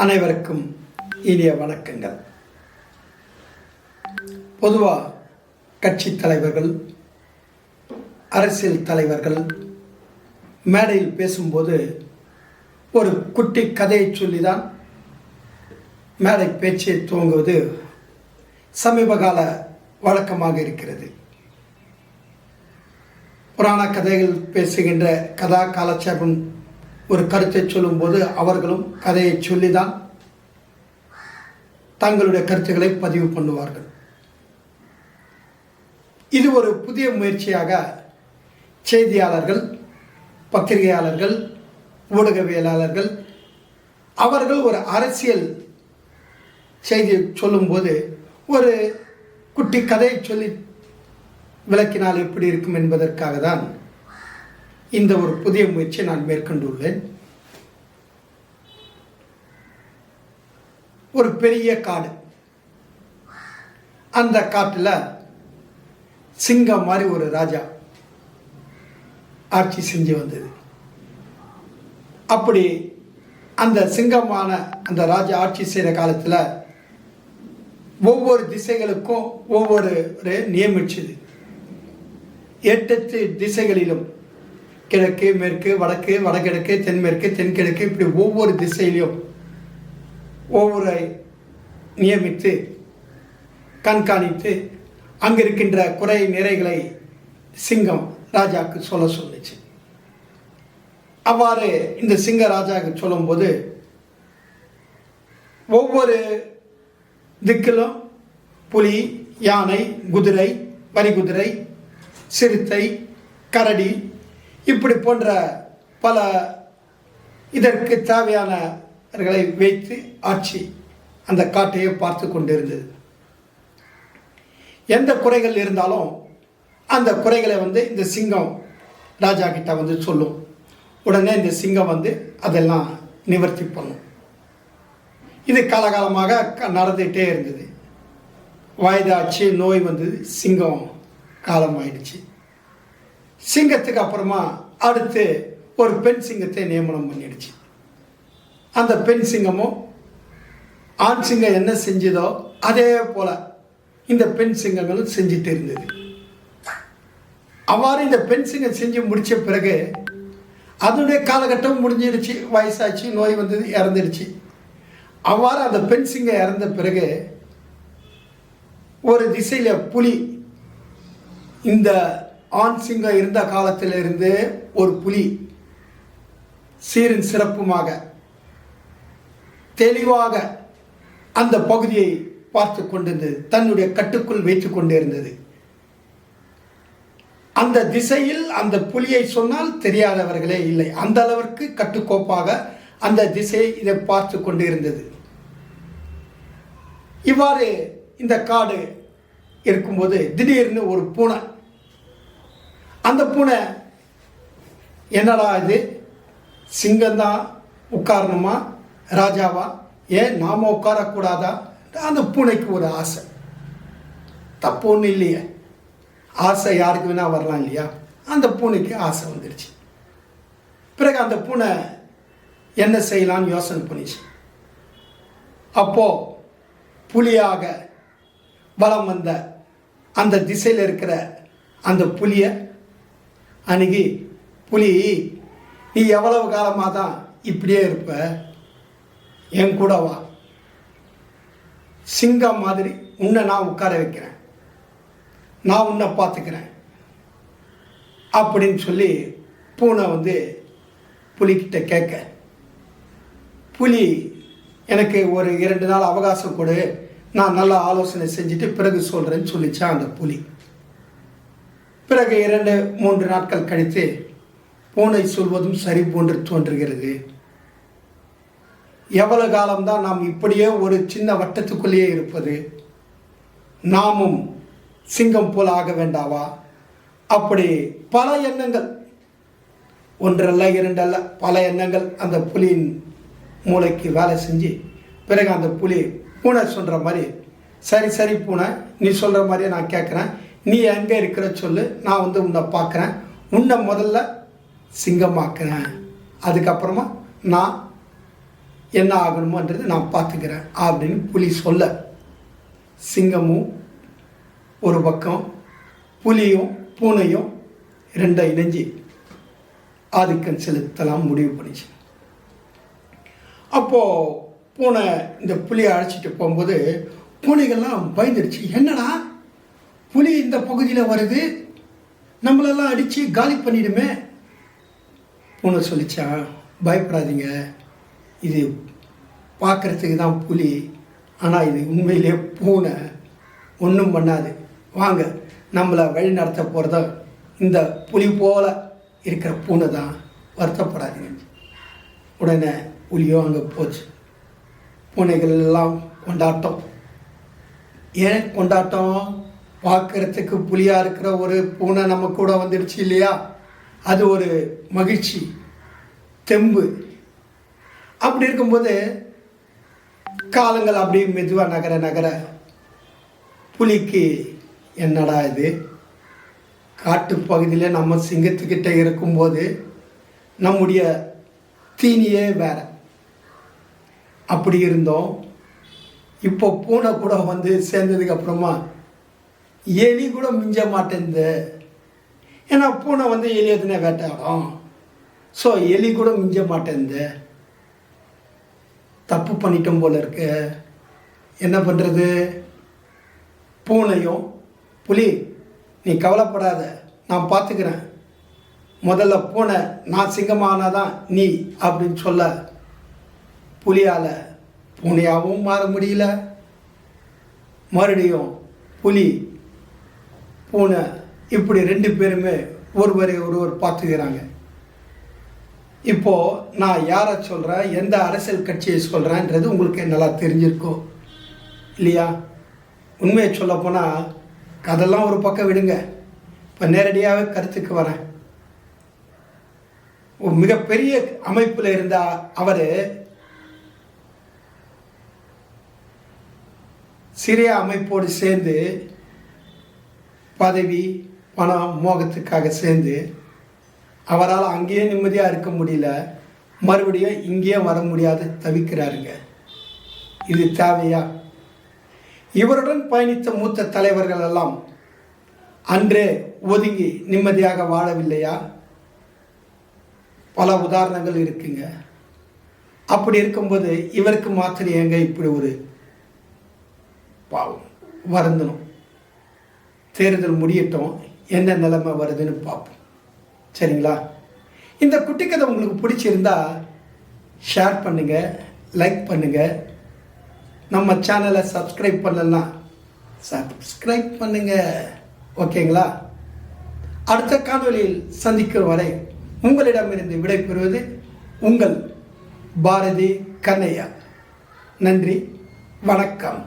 அனைவருக்கும் இனிய வணக்கங்கள். பொதுவாக கட்சி தலைவர்கள், அரசியல் தலைவர்கள் மேடையில் பேசும்போது ஒரு குட்டி கதையை சொல்லிதான் மேடை பேச்சை துவங்குவது சமீபகால வழக்கமாக இருக்கிறது. புராண கதைகள் பேசுகின்ற கதா காலட்சேபம் ஒரு கருத்தை சொல்லும்போது அவர்களும் கதையை சொல்லிதான் தங்களுடைய கருத்துக்களை பதிவு பண்ணுவார்கள். இது ஒரு புதிய முயற்சியாக செய்தியாளர்கள், பத்திரிகையாளர்கள், ஊடகவியலாளர்கள் அவர்கள் ஒரு அரசியல் செய்தியை சொல்லும்போது ஒரு குட்டி கதையை சொல்லி விளக்கினால் எப்படி இருக்கும் என்பதற்காக தான் இந்த ஒரு புதிய முயற்சியை நான் மேற்கொண்டுள்ளேன். ஒரு பெரிய காடு, அந்த காட்டில் சிங்கம் மாதிரி ஒரு ராஜா ஆட்சி செஞ்சு வந்தது. அப்படி அந்த சிங்கமான அந்த ராஜா ஆட்சி செய்கிற காலத்தில் ஒவ்வொரு திசைகளுக்கும் ஒவ்வொரு நியமிச்சது. 8 திசைகளிலும் கிழக்கு, மேற்கு, வடக்கு, வடகிழக்கு, தென்மேற்கு, தென்கிழக்கு, இப்படி ஒவ்வொரு திசையிலையும் ஒவ்வொரு நியமித்து கண்காணித்து அங்கே இருக்கின்ற குறை நிறைகளை சிங்கம் ராஜாவுக்கு சொல்ல சொல்லிச்சு. அவ்வாறு இந்த சிங்க ராஜாவுக்கு சொல்லும்போது ஒவ்வொரு திக்கிலும் புலி, யானை, குதிரை, வரிகுதிரை, சிறுத்தை, கரடி இப்படி போன்ற பல இதற்கு தேவையானவர்களை வைத்து ஆட்சி அந்த காட்டையை பார்த்து கொண்டிருந்தது. எந்த குறைகள் இருந்தாலும் அந்த குறைகளை இந்த சிங்கம் ராஜா கிட்ட சொல்லும். உடனே இந்த சிங்கம் அதெல்லாம் நிவர்த்தி பண்ணும். இது காலகாலமாக நடந்துகிட்டே இருந்தது. வயதாச்சு, நோய் வந்தது, சிங்கம் காலமாயிடுச்சு. சிங்கத்துக்கு அப்புறமா அடுத்து ஒரு பெண் சிங்கத்தை நியமனம் பண்ணிடுச்சு. அந்த பெண் சிங்கமும் ஆண் சிங்கம் என்ன செஞ்சதோ அதே போல இந்த பெண் சிங்கங்களும் செஞ்சுட்டு இருந்தது. அவ்வாறு இந்த பெண் சிங்கம் செஞ்சு முடித்த பிறகு அதனுடைய காலகட்டம் முடிஞ்சிடுச்சு, வயசாச்சு, நோய் வந்தது, இறந்துடுச்சு. அவ்வாறு அந்த பெண் சிங்கம் இறந்த பிறகு ஒரு திசையில் புலி, இந்த ஆண் சிங்கம் இருந்த காலத்திலிருந்து ஒரு புலி சீரின் சிறப்புமாக தெளிவாக அந்த பகுதியை பார்த்து கொண்டிருந்தது, தன்னுடைய கட்டுக்குள் வைத்து கொண்டிருந்தது. அந்த திசையில் அந்த புலியை சொன்னால் தெரியாதவர்களே இல்லை. அந்த அளவிற்கு கட்டுக்கோப்பாக அந்த திசையை இதை பார்த்து கொண்டிருந்தது. இவ்வாறு இந்த காடு இருக்கும்போது திடீர்னு ஒரு பூனை, அந்த பூனை என்னடா இது, சிங்கம்தான் உட்காரணுமா, ராஜாவா, ஏன் நாம உட்காரக்கூடாதா? அந்த பூனைக்கு ஒரு ஆசை. தப்பு ஒன்றும் இல்லையே, ஆசை யாருக்கு வேணா வரலாம் இல்லையா? அந்த பூனைக்கு ஆசை வந்துடுச்சு. பிறகு அந்த பூனை என்ன செய்யலான்னு யோசனை பண்ணிச்சு. அப்போ புலியாக பலம் வந்த அந்த திசையில் இருக்கிற அந்த புலியை அணுகி, புலி, நீ எவ்வளவு காலமாக தான் இப்படியே இருப்ப, என் கூட வா, சிங்கம் மாதிரி உன்னை நான் உட்கார வைக்கிறேன், நான் உன்னை பார்த்துக்கிறேன் அப்படின்னு சொல்லி பூனை புலிக்கிட்ட கேட்க, புலி எனக்கு ஒரு 2 நாள் அவகாசம் கொடு, நான் நல்லா ஆலோசனை செஞ்சுட்டு பிறகு சொல்கிறேன்னு சொல்லிச்சான் அந்த புலி. பிறகு 2-3 நாட்கள் கழித்து பூனை சொல்வதும் சரி போன்று தோன்றுகிறது. எவ்வளவு காலம்தான் நாம் இப்படியே ஒரு சின்ன வட்டத்துக்குள்ளேயே இருப்பது, நாமும் சிங்கம் போல ஆக வேண்டாவா? அப்படி பல எண்ணங்கள், ஒன்றல்ல இரண்டல்ல பல எண்ணங்கள் அந்த புலியின் மூளைக்கு வேலை செஞ்சு பிறகு அந்த புலி பூனை சொல்கிற மாதிரி, சரி சரி பூனை, நீ சொல்கிற மாதிரியே நான் கேட்குறேன், நீ எங்கே இருக்கிற சொல்லு, நான் உன்னை பார்க்குறேன், உன்னை முதல்ல சிங்கமாக்குறேன், அதுக்கப்புறமா நான் என்ன ஆகணுமோன்றது நான் பார்த்துக்கிறேன் அப்படின்னு புலி சொல்ல, சிங்கமும் ஒரு பக்கம் புலியும் பூனையும் ரெண்டை இணைஞ்சி ஆதிக்கம் செலுத்தலாம் முடிவு பண்ணிச்சு. அப்போது பூனை இந்த புலியை அழைச்சிட்டு போகும்போது பூனைகள்லாம் பயந்துடுச்சு. என்னடா புலி இந்த பகுதியில் வருது, நம்மளெல்லாம் அடித்து காலி பண்ணிடுமே. பூனை சொல்லிச்சா, பயப்படாதீங்க, இது பார்க்குறதுக்கு தான் புலி, ஆனால் இது உண்மையிலே பூனை, ஒன்றும் பண்ணாது, வாங்க நம்மளை வழி நடத்த போகிறத இந்த புலி போல் இருக்கிற பூனை தான், வருத்தப்படாதீங்க. உடனே புலியோ அங்கே போச்சு. பூனைகள் எல்லாம் கொண்டாட்டம். ஏன் கொண்டாட்டம்? பார்க்குறதுக்கு புலியாக இருக்கிற ஒரு பூனை நம்ம கூட வந்துடுச்சு இல்லையா, அது ஒரு மகிழ்ச்சி, தெம்பு. அப்படி இருக்கும்போது காலங்கள் அப்படியே மெதுவாக நகர நகர புலிக்கு என்னடா இது, காட்டு பகுதியில் நம்ம சிங்கத்துக்கிட்ட இருக்கும்போது நம்முடைய தீனியே வேற, அப்படி இருந்தோம். இப்போ பூனை கூட வந்து சேர்ந்ததுக்கு அப்புறமா எலி கூட மிஞ்ச மாட்டேங்குது. ஏன்னா பூனை வந்து எலி எதுனா வேட்டையாடும். ஸோ எலி கூட மிஞ்ச மாட்டேங்குது. தப்பு பண்ணிட்டோம் போல இருக்கு. என்ன பண்ணுறது? பூனையும் புலி, நீ கவலைப்படாத, நான் பார்த்துக்கிறேன், முதல்ல பூனை நான் சிங்கமானாதான் நீ அப்படின்னு சொல்ல, புலியால் பூனையாகவும் மாற முடியல. மறுபடியும் புலி பூனை இப்படி ரெண்டு பேருமே ஒருவரை ஒருவர் பார்த்துக்கிறாங்க. இப்போது நான் யாரை சொல்கிறேன், எந்த அரசியல் கட்சியை சொல்கிறேன்றது உங்களுக்கு நல்லா தெரிஞ்சிருக்கோ இல்லையா? உண்மையை சொல்லப்போனால் அதெல்லாம் ஒரு பக்கம் விடுங்க, இப்போ நேரடியாகவே கருத்துக்கு வரேன். மிகப்பெரிய அமைப்பில் இருந்த அவர் சிறிய அமைப்போடு சேர்ந்து பதவி பணம் மோகத்துக்காக சேர்ந்து அவரால் அங்கேயே நிம்மதியாக இருக்க முடியல, மறுபடியும் இங்கேயே வர முடியாது தவிக்கிறாருங்க. இது தேவையா? இவருடன் பயணித்த மூத்த தலைவர்கள் எல்லாம் அன்றே ஒதுங்கி நிம்மதியாக வாழவில்லையா? பல உதாரணங்கள் இருக்குங்க. அப்படி இருக்கும்போது இவருக்கு மாத்திரம் ஏங்க இப்படி ஒரு பாவம் வருந்தணும்? தேர்தல் முடியட்டும், என்ன நிலைமை வருதுன்னு பார்ப்போம். சரிங்களா? இந்த குட்டி கதை உங்களுக்கு பிடிச்சிருந்தா ஷேர் பண்ணுங்கள், லைக் பண்ணுங்கள். நம்ம சேனலை சப்ஸ்கிரைப் பண்ணலாம், சப்ஸ்கிரைப் பண்ணுங்கள். ஓகேங்களா? அடுத்த காணொலியில் சந்திக்கும் வரை உங்களிடமிருந்து விடைபெறுவது உங்கள் பாரதி கண்ணையா. நன்றி, வணக்கம்.